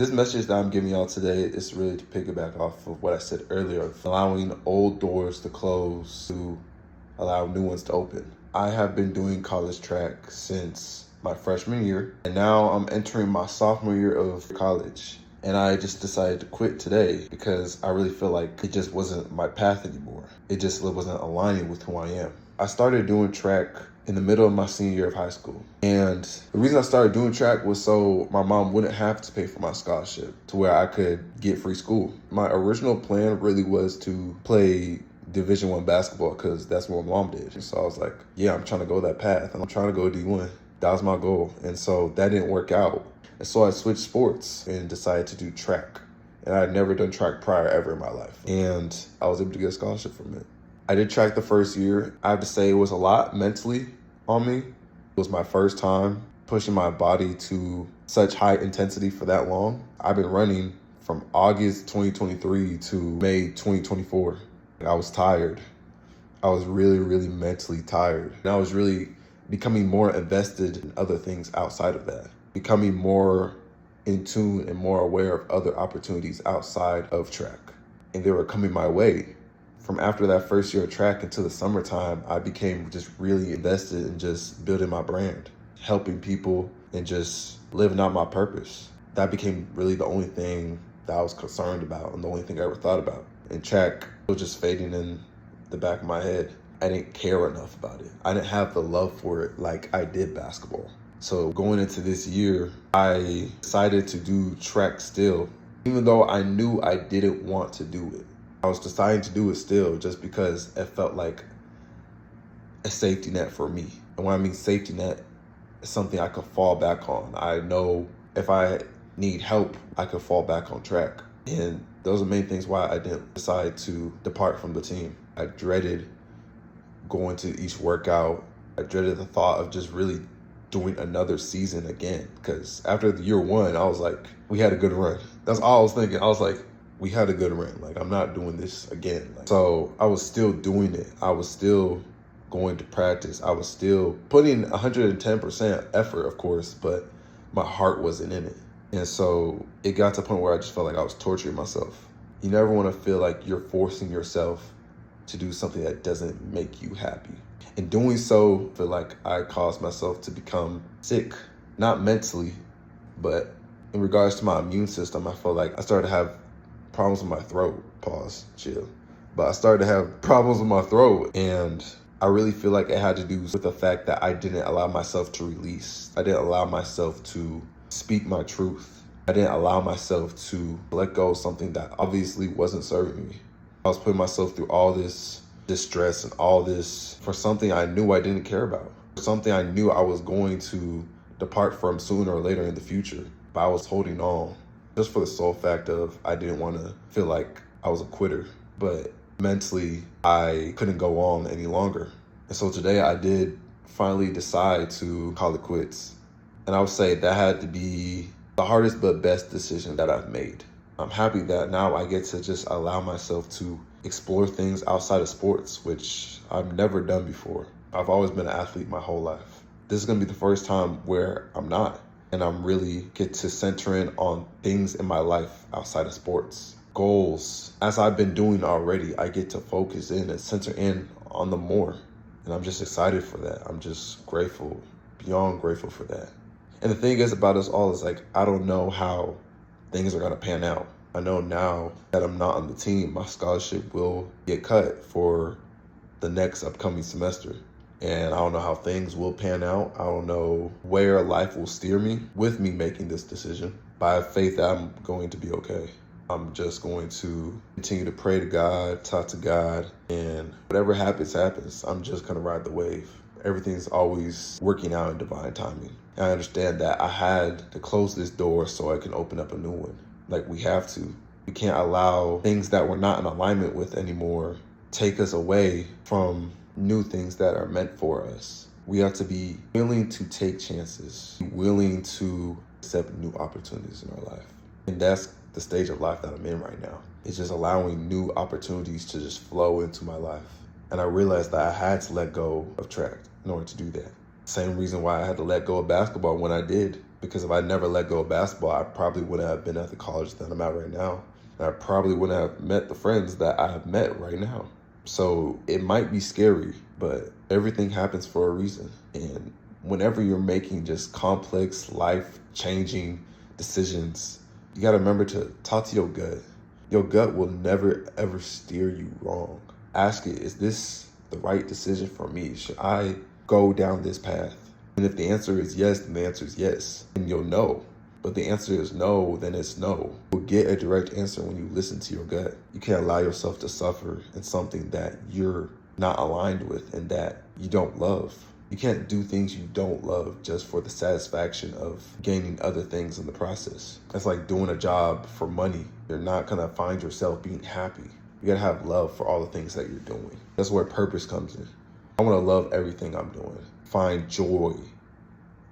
This message that I'm giving y'all today is really to piggyback off of what I said earlier, of allowing old doors to close to allow new ones to open. I have been doing college track since my freshman year, and now I'm entering my sophomore year of college. And I just decided to quit today because I really feel like it just wasn't my path anymore. It just wasn't aligning with who I am. I started doing track in the middle of my senior year of high school. And the reason I started doing track was so my mom wouldn't have to pay for my scholarship, to where I could get free school. My original plan really was to play Division I basketball because that's what my mom did. So I was like, yeah, I'm trying to go that path. I'm trying to go D1. That was my goal. And so that didn't work out. And so I switched sports and decided to do track. And I had never done track prior ever in my life. And I was able to get a scholarship from it. I did track the first year. I have to say it was a lot mentally on me. It was my first time pushing my body to such high intensity for that long. I've been running from August 2023 to May 2024. I was tired. I was really, really mentally tired. And I was really becoming more invested in other things outside of that, becoming more in tune and more aware of other opportunities outside of track. And they were coming my way. From after that first year of track into the summertime, I became just really invested in just building my brand, helping people, and just living out my purpose. That became really the only thing that I was concerned about and the only thing I ever thought about. And track was just fading in the back of my head. I didn't care enough about it. I didn't have the love for it like I did basketball. So going into this year, I decided to do track still, even though I knew I didn't want to do it. I was deciding to do it still just because it felt like a safety net for me. And when I mean safety net, it's something I could fall back on. I know if I need help, I could fall back on track. And those are the main things why I didn't decide to depart from the team. I dreaded going to each workout. I dreaded the thought of just really doing another season again. Because after the year one, I was like, we had a good run. That's all I was thinking. I was like, we had a good run. Like, I'm not doing this again. So I was still doing it. I was still going to practice. I was still putting 110% effort, of course, but my heart wasn't in it. And so it got to a point where I just felt like I was torturing myself. You never want to feel like you're forcing yourself to do something that doesn't make you happy. In doing so, I feel like I caused myself to become sick, not mentally, but in regards to my immune system. I felt like I started to have problems with my throat. Pause, chill. But I started to have problems with my throat, and I really feel like it had to do with the fact that I didn't allow myself to release. I didn't allow myself to speak my truth. I didn't allow myself to let go of something that obviously wasn't serving me. I was putting myself through all this distress and all this for something I knew I didn't care about, something I knew I was going to depart from sooner or later in the future. But I was holding on just for the sole fact of I didn't want to feel like I was a quitter. But mentally, I couldn't go on any longer. And so today I did finally decide to call it quits. And I would say that had to be the hardest but best decision that I've made. I'm happy that now I get to just allow myself to explore things outside of sports, which I've never done before. I've always been an athlete my whole life. This is gonna be the first time where I'm not. And I'm really get to center in on things in my life outside of sports. Goals, as I've been doing already, I get to focus in and center in on them more. And I'm just excited for that. I'm just grateful, beyond grateful for that. And the thing is about us all is like, I don't know how things are gonna pan out. I know now that I'm not on the team, my scholarship will get cut for the next upcoming semester. And I don't know how things will pan out. I don't know where life will steer me with me making this decision. But I have faith that I'm going to be okay. I'm just going to continue to pray to God, talk to God, and whatever happens, happens. I'm just gonna ride the wave. Everything's always working out in divine timing. And I understand that I had to close this door so I can open up a new one. Like, we have to. We can't allow things that we're not in alignment with anymore take us away from new things that are meant for us. We have to be willing to take chances, be willing to accept new opportunities in our life. And that's the stage of life that I'm in right now. It's just allowing new opportunities to just flow into my life. And I realized that I had to let go of track in order to do that. Same reason why I had to let go of basketball when I did. Because if I never let go of basketball, I probably wouldn't have been at the college that I'm at right now. And I probably wouldn't have met the friends that I have met right now. So it might be scary, but everything happens for a reason. And whenever you're making just complex, life-changing decisions, you got to remember to talk to your gut. Your gut will never, ever steer you wrong. Ask it, is this the right decision for me? Should I go down this path? And if the answer is yes, then the answer is yes, and you'll know. But the answer is no, then it's no. You'll get a direct answer when you listen to your gut. You can't allow yourself to suffer in something that you're not aligned with and that you don't love. You can't do things you don't love just for the satisfaction of gaining other things in the process. That's like doing a job for money. You're not gonna find yourself being happy. You gotta have love for all the things that you're doing. That's where purpose comes in. I wanna love everything I'm doing. Find joy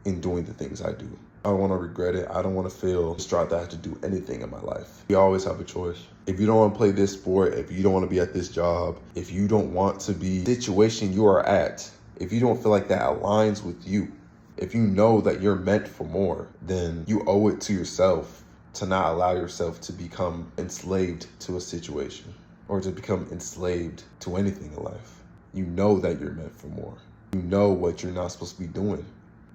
in doing the things I do. I don't want to regret it. I don't want to feel distraught that I have to do anything in my life. You always have a choice. If you don't want to play this sport, if you don't want to be at this job, if you don't want to be in the situation you are at, if you don't feel like that aligns with you, if you know that you're meant for more, then you owe it to yourself to not allow yourself to become enslaved to a situation or to become enslaved to anything in life. You know that you're meant for more. You know what you're not supposed to be doing.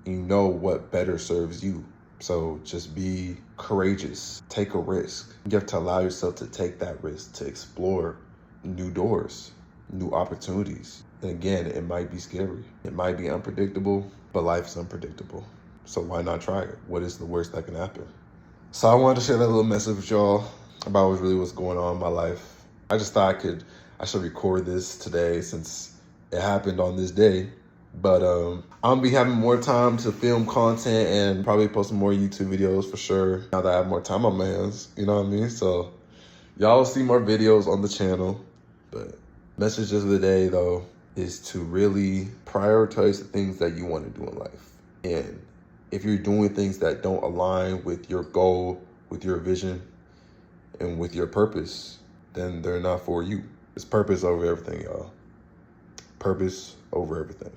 You know what better serves you. So just be courageous. Take a risk. You have to allow yourself to take that risk, to explore new doors, new opportunities. And again, it might be scary. It might be unpredictable, but life is unpredictable. So why not try it? What is the worst that can happen? So I wanted to share that little message with y'all about what's going on in my life. I just thought I should record this today since it happened on this day. But I'll be having more time to film content and probably post some more YouTube videos for sure. Now that I have more time on my hands, you know what I mean? So y'all will see more videos on the channel. But messages of the day though is to really prioritize the things that you want to do in life. And if you're doing things that don't align with your goal, with your vision, and with your purpose, then they're not for you. It's purpose over everything, y'all. Purpose over everything.